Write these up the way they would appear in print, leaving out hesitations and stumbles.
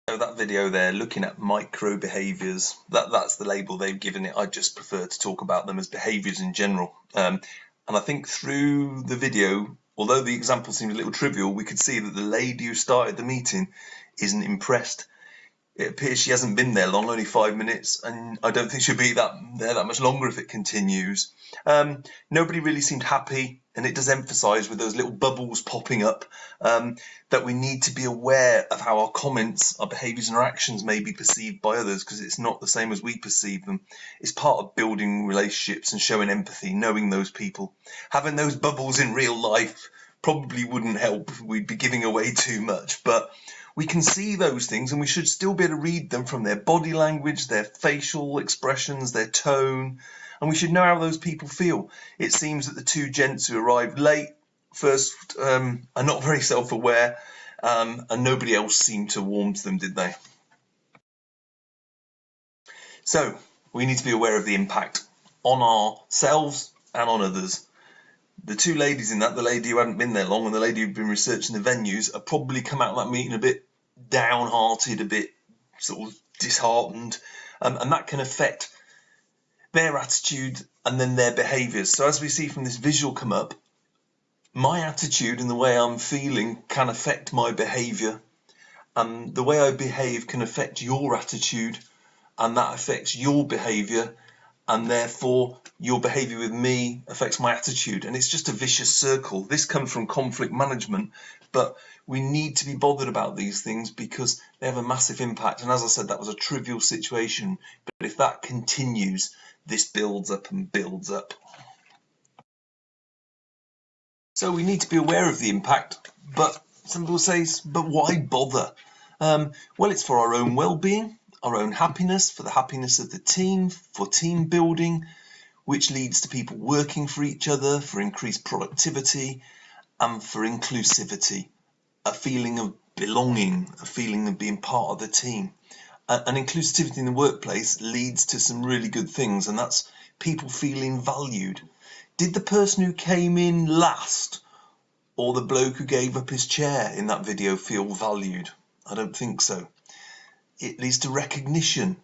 So that video there, looking at micro behaviours, that's the label they've given it. I just prefer to talk about them as behaviours in general. And I think through the video, although the example seems a little trivial, we could see that the lady who started the meeting isn't impressed. It appears she hasn't been there long, only 5 minutes, and I don't think she'll be there that much longer if it continues. Nobody really seemed happy, and it does emphasise with those little bubbles popping up that we need to be aware of how our comments, our behaviours and our actions may be perceived by others, because it's not the same as we perceive them. It's part of building relationships and showing empathy, knowing those people. Having those bubbles in real life probably wouldn't help. We'd be giving away too much, but we can see those things, and we should still be able to read them from their body language, their facial expressions, their tone, and we should know how those people feel. It seems that the two gents who arrived late first are not very self-aware, and nobody else seemed to warm to them, did they? So we need to be aware of the impact on ourselves and on others. The two ladies in that, the lady who hadn't been there long and the lady who'd been researching the venues, have probably come out of that meeting a bit downhearted, a bit sort of disheartened, and that can affect their attitude and then their behaviours. So as we see from this visual come up, my attitude and the way I'm feeling can affect my behaviour, and the way I behave can affect your attitude, and that affects your behaviour, and therefore your behaviour with me affects my attitude, and it's just a vicious circle. This comes from conflict management, but we need to be bothered about these things because they have a massive impact. And as I said, that was a trivial situation, but if that continues, this builds up and builds up. So we need to be aware of the impact, but some people say, but why bother? Well, it's for our own well-being, our own happiness, for the happiness of the team, for team building, which leads to people working for each other, for increased productivity, and for inclusivity, a feeling of belonging, a feeling of being part of the team. And inclusivity in the workplace leads to some really good things, and that's people feeling valued. Did the person who came in last or the bloke who gave up his chair in that video feel valued? I don't think so. It leads to recognition.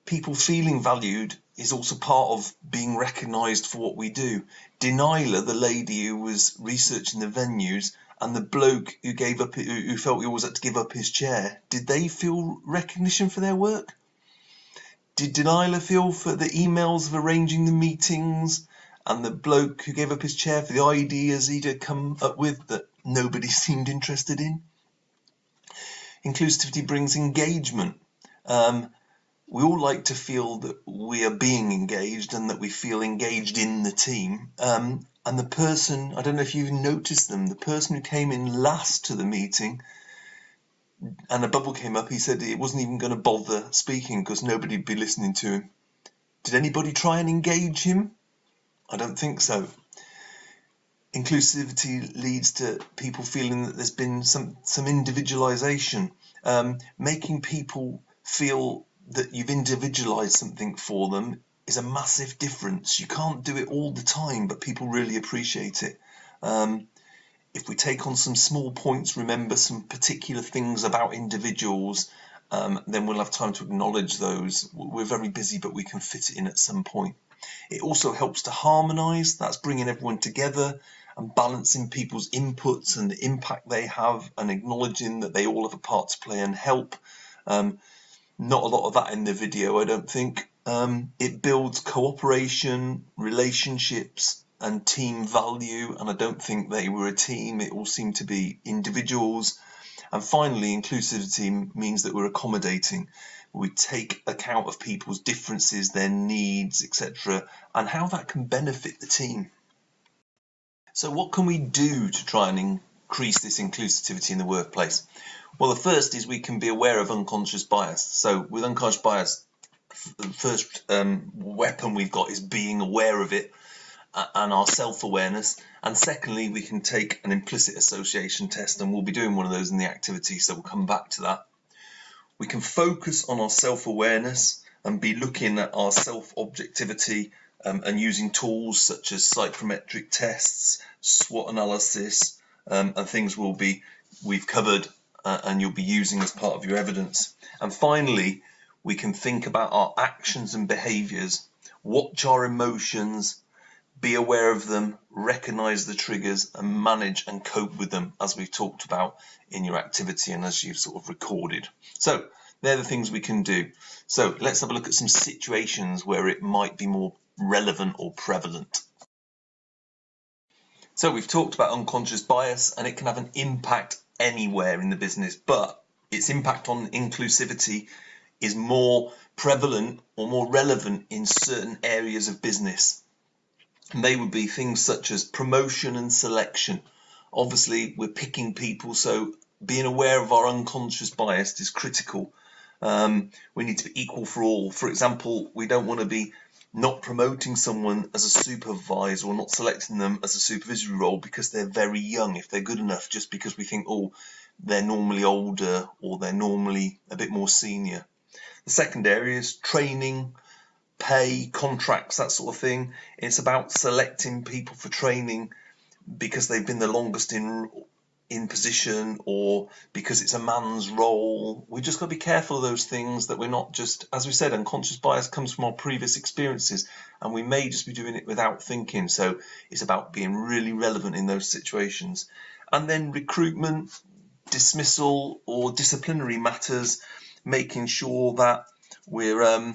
People feeling valued is also part of being recognised for what we do. Denialer, the lady who was researching the venues, and the bloke who who felt he always had to give up his chair, did they feel recognition for their work? Did Denialer feel for the emails of arranging the meetings, and the bloke who gave up his chair for the ideas he'd had come up with that nobody seemed interested in? Inclusivity brings engagement. We all like to feel that we are being engaged and that we feel engaged in the team. And the person, I don't know if you've noticed them, the person who came in last to the meeting and a bubble came up, he said he wasn't even going to bother speaking because nobody would be listening to him. Did anybody try and engage him? I don't think so. Inclusivity leads to people feeling that there's been some individualization, making people feel that you've individualized something for them is a massive difference. You can't do it all the time, but people really appreciate it. If we take on some small points, remember some particular things about individuals, then we'll have time to acknowledge those. We're very busy, but we can fit it in at some point. It also helps to harmonise. That's bringing everyone together and balancing people's inputs and the impact they have, and acknowledging that they all have a part to play and help. Not a lot of that in the video, I don't think. It builds cooperation, relationships, and team value, and I don't think they were a team. It all seemed to be individuals. And finally, inclusivity means that we're accommodating. We take account of people's differences, their needs, etc., and how that can benefit the team. So what can we do to try and increase this inclusivity in the workplace? Well, the first is we can be aware of unconscious bias. So with unconscious bias, the first weapon we've got is being aware of it and our self-awareness. And secondly, we can take an implicit association test, and we'll be doing one of those in the activity, so we'll come back to that. We can focus on our self-awareness and be looking at our self-objectivity and using tools such as psychometric tests, SWOT analysis, and things we've covered and you'll be using as part of your evidence. And finally, we can think about our actions and behaviours, watch our emotions, be aware of them, recognise the triggers, and manage and cope with them, as we've talked about in your activity and as you've sort of recorded. So they're the things we can do. So let's have a look at some situations where it might be more relevant or prevalent. So we've talked about unconscious bias, and it can have an impact anywhere in the business, but its impact on inclusivity is more prevalent or more relevant in certain areas of business. And they would be things such as promotion and selection. Obviously, we're picking people, so being aware of our unconscious bias is critical. We need to be equal for all. For example, we don't want to be not promoting someone as a supervisor or not selecting them as a supervisory role because they're very young, if they're good enough, just because we think, oh, they're normally older or they're normally a bit more senior. The second area is training, pay, contracts, that sort of thing. It's about selecting people for training because they've been the longest in position or because it's a man's role. We just got to be careful of those things, that we're not just, as we said, unconscious bias comes from our previous experiences and we may just be doing it without thinking. So it's about being really relevant in those situations. And then recruitment, dismissal or disciplinary matters, making sure that we're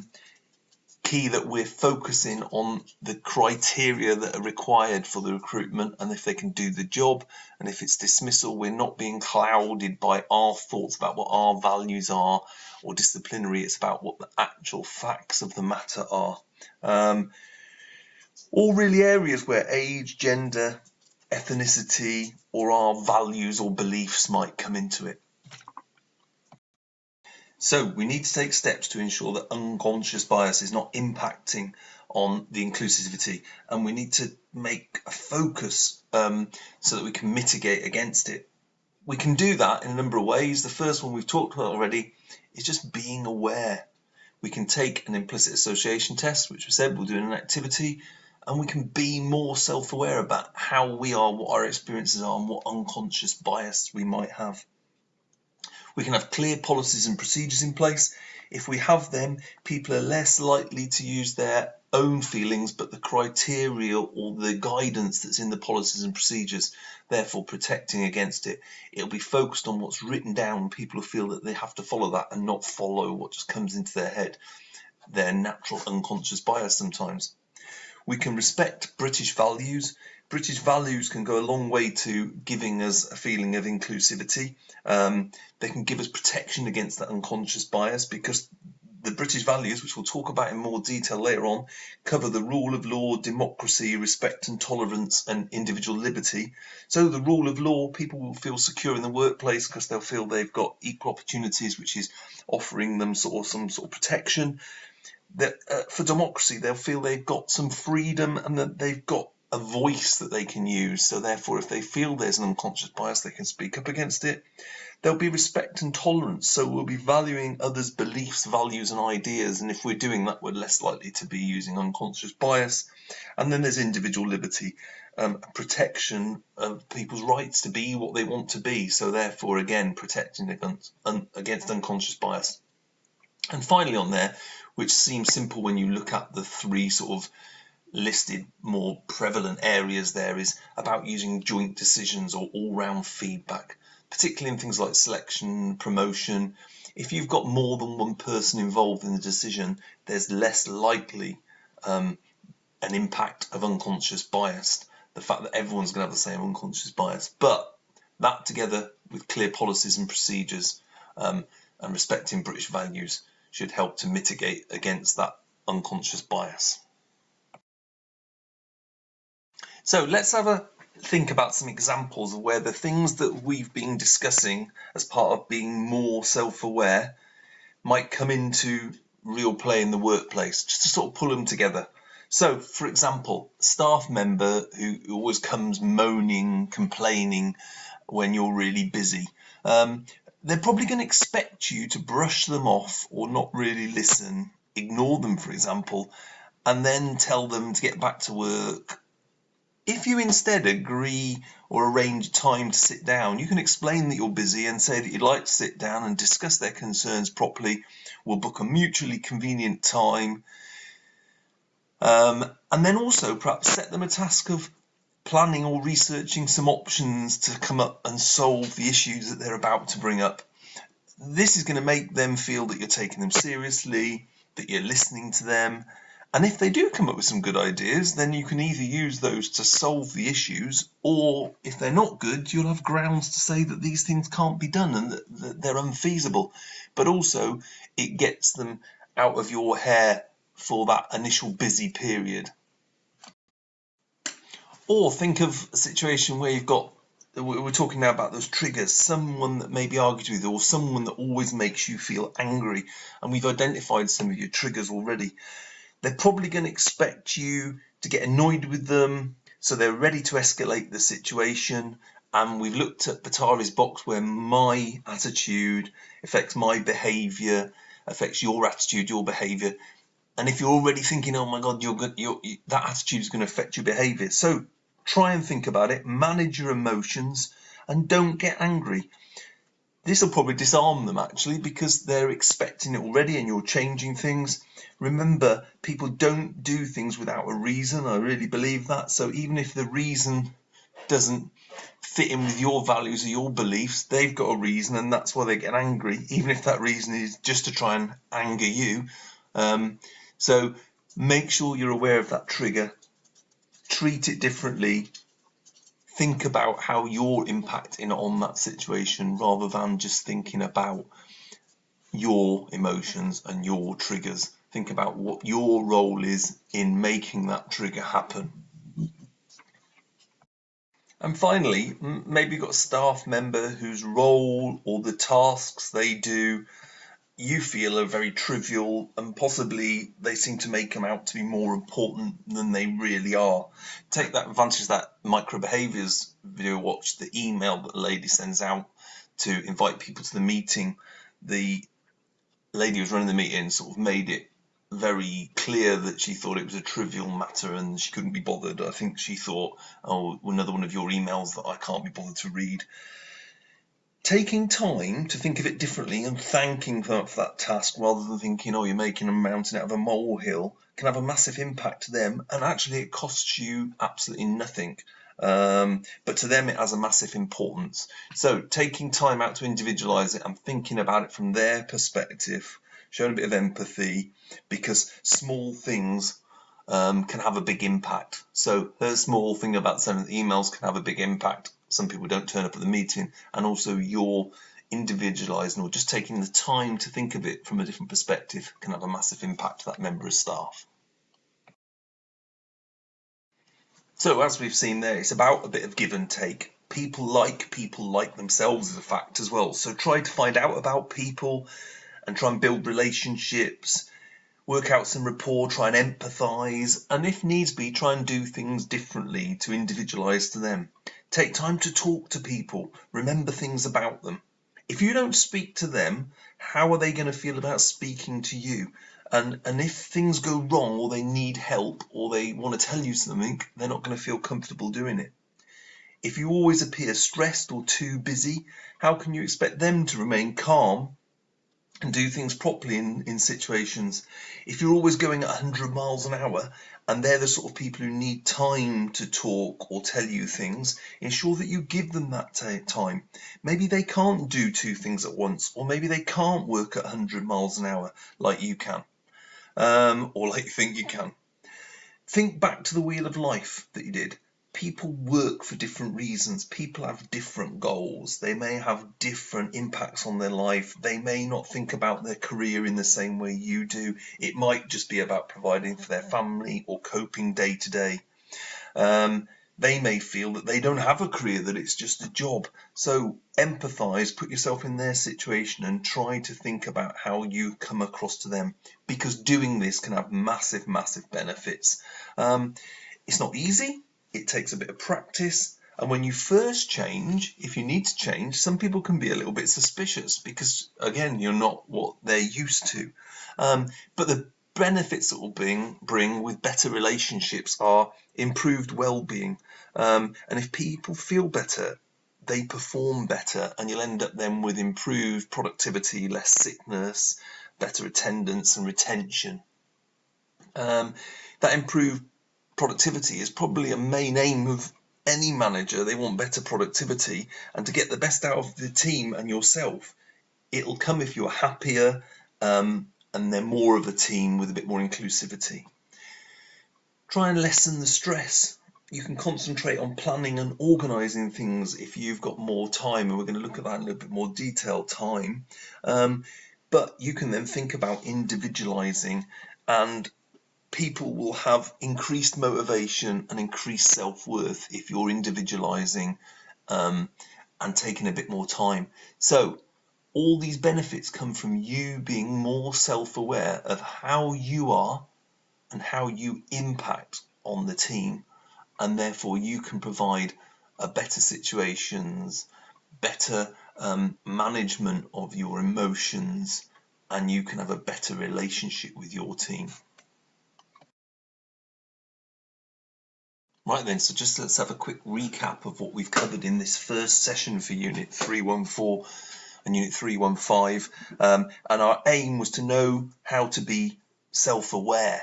key that we're focusing on the criteria that are required for the recruitment and if they can do the job. And if it's dismissal, we're not being clouded by our thoughts about what our values are, or disciplinary, it's about what the actual facts of the matter are. All really areas where age, gender, ethnicity, or our values or beliefs might come into it. So we need to take steps to ensure that unconscious bias is not impacting on the inclusivity, and we need to make a focus so that we can mitigate against it. We can do that in a number of ways. The first one we've talked about already is just being aware. We can take an implicit association test, which we said we'll do in an activity, and we can be more self-aware about how we are, what our experiences are, and what unconscious bias we might have. We can have clear policies and procedures in place. If we have them, people are less likely to use their own feelings, but the criteria or the guidance that's in the policies and procedures, therefore protecting against it. It'll be focused on what's written down. People feel that they have to follow that and not follow what just comes into their head, their natural unconscious bias sometimes. We can respect British values. British values can go a long way to giving us a feeling of inclusivity. They can give us protection against that unconscious bias, because the British values, which we'll talk about in more detail later on, cover the rule of law, democracy, respect and tolerance, and individual liberty. So the rule of law, people will feel secure in the workplace because they'll feel they've got equal opportunities, which is offering them some sort of protection. That for democracy, they'll feel they've got some freedom and that they've got a voice that they can use. So therefore, if they feel there's an unconscious bias, they can speak up against it. There'll be respect and tolerance. So we'll be valuing others' beliefs, values and ideas. And if we're doing that, we're less likely to be using unconscious bias. And then there's individual liberty, protection of people's rights to be what they want to be. So therefore, again, protecting against unconscious bias. And finally on there, which seems simple when you look at the three sort of listed more prevalent areas, there is about using joint decisions or all-round feedback, particularly in things like selection, promotion. If you've got more than one person involved in the decision, there's less likely an impact of unconscious bias, the fact that everyone's going to have the same unconscious bias. But that, together with clear policies and procedures and respecting British values, should help to mitigate against that unconscious bias. So let's have a think about some examples of where the things that we've been discussing as part of being more self-aware might come into real play in the workplace, just to sort of pull them together. So, for example, a staff member who always comes moaning, complaining when you're really busy. They're probably going to expect you to brush them off or not really listen, ignore them, for example, and then tell them to get back to work If you instead agree or arrange time to sit down, you can explain that you're busy and say that you'd like to sit down and discuss their concerns properly. We'll book a mutually convenient time. And then also perhaps set them a task of planning or researching some options to come up and solve the issues that they're about to bring up. This is going to make them feel that you're taking them seriously, that you're listening to them. And if they do come up with some good ideas, then you can either use those to solve the issues, or if they're not good, you'll have grounds to say that these things can't be done and that they're unfeasible. But also, it gets them out of your hair for that initial busy period. Or think of a situation where we're talking now about those triggers, someone that maybe argues with you, or someone that always makes you feel angry, and we've identified some of your triggers already. They're probably going to expect you to get annoyed with them, so they're ready to escalate the situation. And we've looked at Batari's box, where my attitude affects my behaviour, affects your attitude, your behaviour. And if you're already thinking, oh my God, that attitude is going to affect your behaviour. So try and think about it, manage your emotions, and don't get angry. This will probably disarm them, actually, because they're expecting it already and you're changing things. Remember, people don't do things without a reason. I really believe that. So even if the reason doesn't fit in with your values or your beliefs, they've got a reason, and that's why they get angry, even if that reason is just to try and anger you. So make sure you're aware of that trigger, treat it differently, think about how you're impacting on that situation rather than just thinking about your emotions and your triggers. Think about what your role is in making that trigger happen. And finally, maybe you've got a staff member whose role or the tasks they do you feel are very trivial, and possibly they seem to make them out to be more important than they really are. Take that advantage of that micro behaviors video watch, the email that the lady sends out to invite people to the meeting. The lady who was running the meeting sort of made it very clear that she thought it was a trivial matter and she couldn't be bothered. I think she thought, oh, another one of your emails that I can't be bothered to read. Taking time to think of it differently and thanking them for that task rather than thinking, oh, you're making a mountain out of a molehill, can have a massive impact to them, and actually it costs you absolutely nothing. But to them it has a massive importance. So taking time out to individualize it and thinking about it from their perspective, showing a bit of empathy, because small things can have a big impact. So her small thing about sending emails can have a big impact. Some people don't turn up at the meeting, and also your individualising or just taking the time to think of it from a different perspective can have a massive impact to that member of staff. So as we've seen there, it's about a bit of give and take. People like themselves as a fact as well. So try to find out about people and try and build relationships, work out some rapport, try and empathise, and if needs be, try and do things differently to individualise to them. Take time to talk to people, remember things about them. If you don't speak to them, how are they going to feel about speaking to you? And if things go wrong, or they need help, or they want to tell you something, they're not going to feel comfortable doing it. If you always appear stressed or too busy, how can you expect them to remain calm and do things properly in situations? If you're always going at 100 miles an hour and they're the sort of people who need time to talk or tell you things, ensure that you give them that time. Maybe they can't do two things at once, or maybe they can't work at 100 miles an hour like you can, or like you think you can. Think back to the wheel of life that you did. People work for different reasons. People have different goals. They may have different impacts on their life. They may not think about their career in the same way you do. It might just be about providing for their family or coping day to day. They may feel that they don't have a career, that it's just a job. So empathise, put yourself in their situation and try to think about how you come across to them, because doing this can have massive, massive benefits. It's not easy. It takes a bit of practice, and when you first change, if you need to change, some people can be a little bit suspicious because, again, you're not what they're used to. But the benefits that will bring with better relationships are improved well-being, And if people feel better, they perform better, and you'll end up then with improved productivity, less sickness, better attendance and retention. That improved productivity is probably a main aim of any manager. They want better productivity, and to get the best out of the team and yourself, it'll come if you're happier and they're more of a team with a bit more inclusivity. Try and lessen the stress. You can concentrate on planning and organising things if you've got more time, and we're going to look at that in a little bit more detail time. But you can then think about individualising, and people will have increased motivation and increased self-worth if you're individualising and taking a bit more time. So all these benefits come from you being more self-aware of how you are and how you impact on the team, and therefore you can provide better situations, better management of your emotions, and you can have a better relationship with your team. Right then, so just let's have a quick recap of what we've covered in this first session for Unit 314 and Unit 315. And our aim was to know how to be self-aware.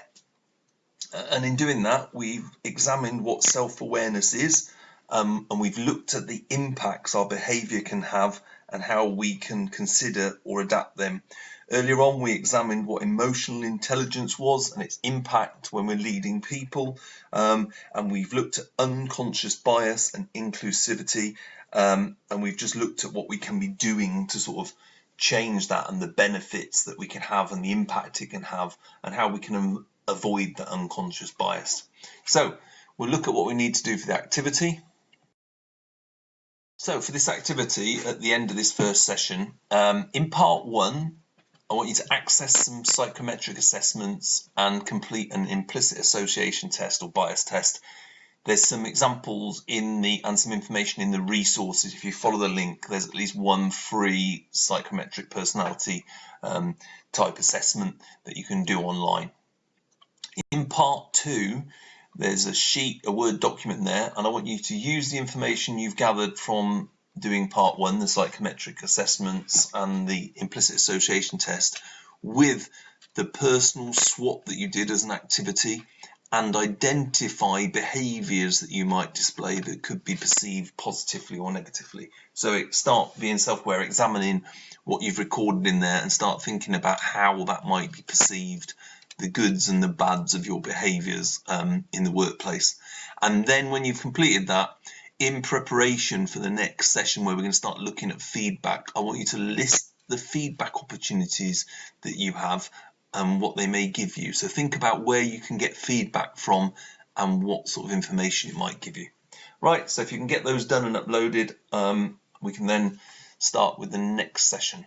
And in doing that, we've examined what self-awareness is, and we've looked at the impacts our behaviour can have and how we can consider or adapt them. Earlier on, we examined what emotional intelligence was and its impact when we're leading people, and we've looked at unconscious bias and inclusivity, and we've just looked at what we can be doing to sort of change that and the benefits that we can have and the impact it can have and how we can avoid the unconscious bias. So we'll look at what we need to do for the activity. So for this activity, at the end of this first session, in part 1, I want you to access some psychometric assessments and complete an implicit association test or bias test. There's some examples and some information in the resources. If you follow the link, there's at least one free psychometric personality type assessment that you can do online. In part 2, there's a Word document there, and I want you to use the information you've gathered from doing part 1, the psychometric assessments and the implicit association test, with the personal SWOT that you did as an activity, and identify behaviours that you might display that could be perceived positively or negatively. So start being self-aware, examining what you've recorded in there, and start thinking about how that might be perceived, the goods and the bads of your behaviours in the workplace. And then when you've completed that, in preparation for the next session where we're going to start looking at feedback, I want you to list the feedback opportunities that you have and what they may give you. So think about where you can get feedback from and what sort of information it might give you. Right, so if you can get those done and uploaded, we can then start with the next session.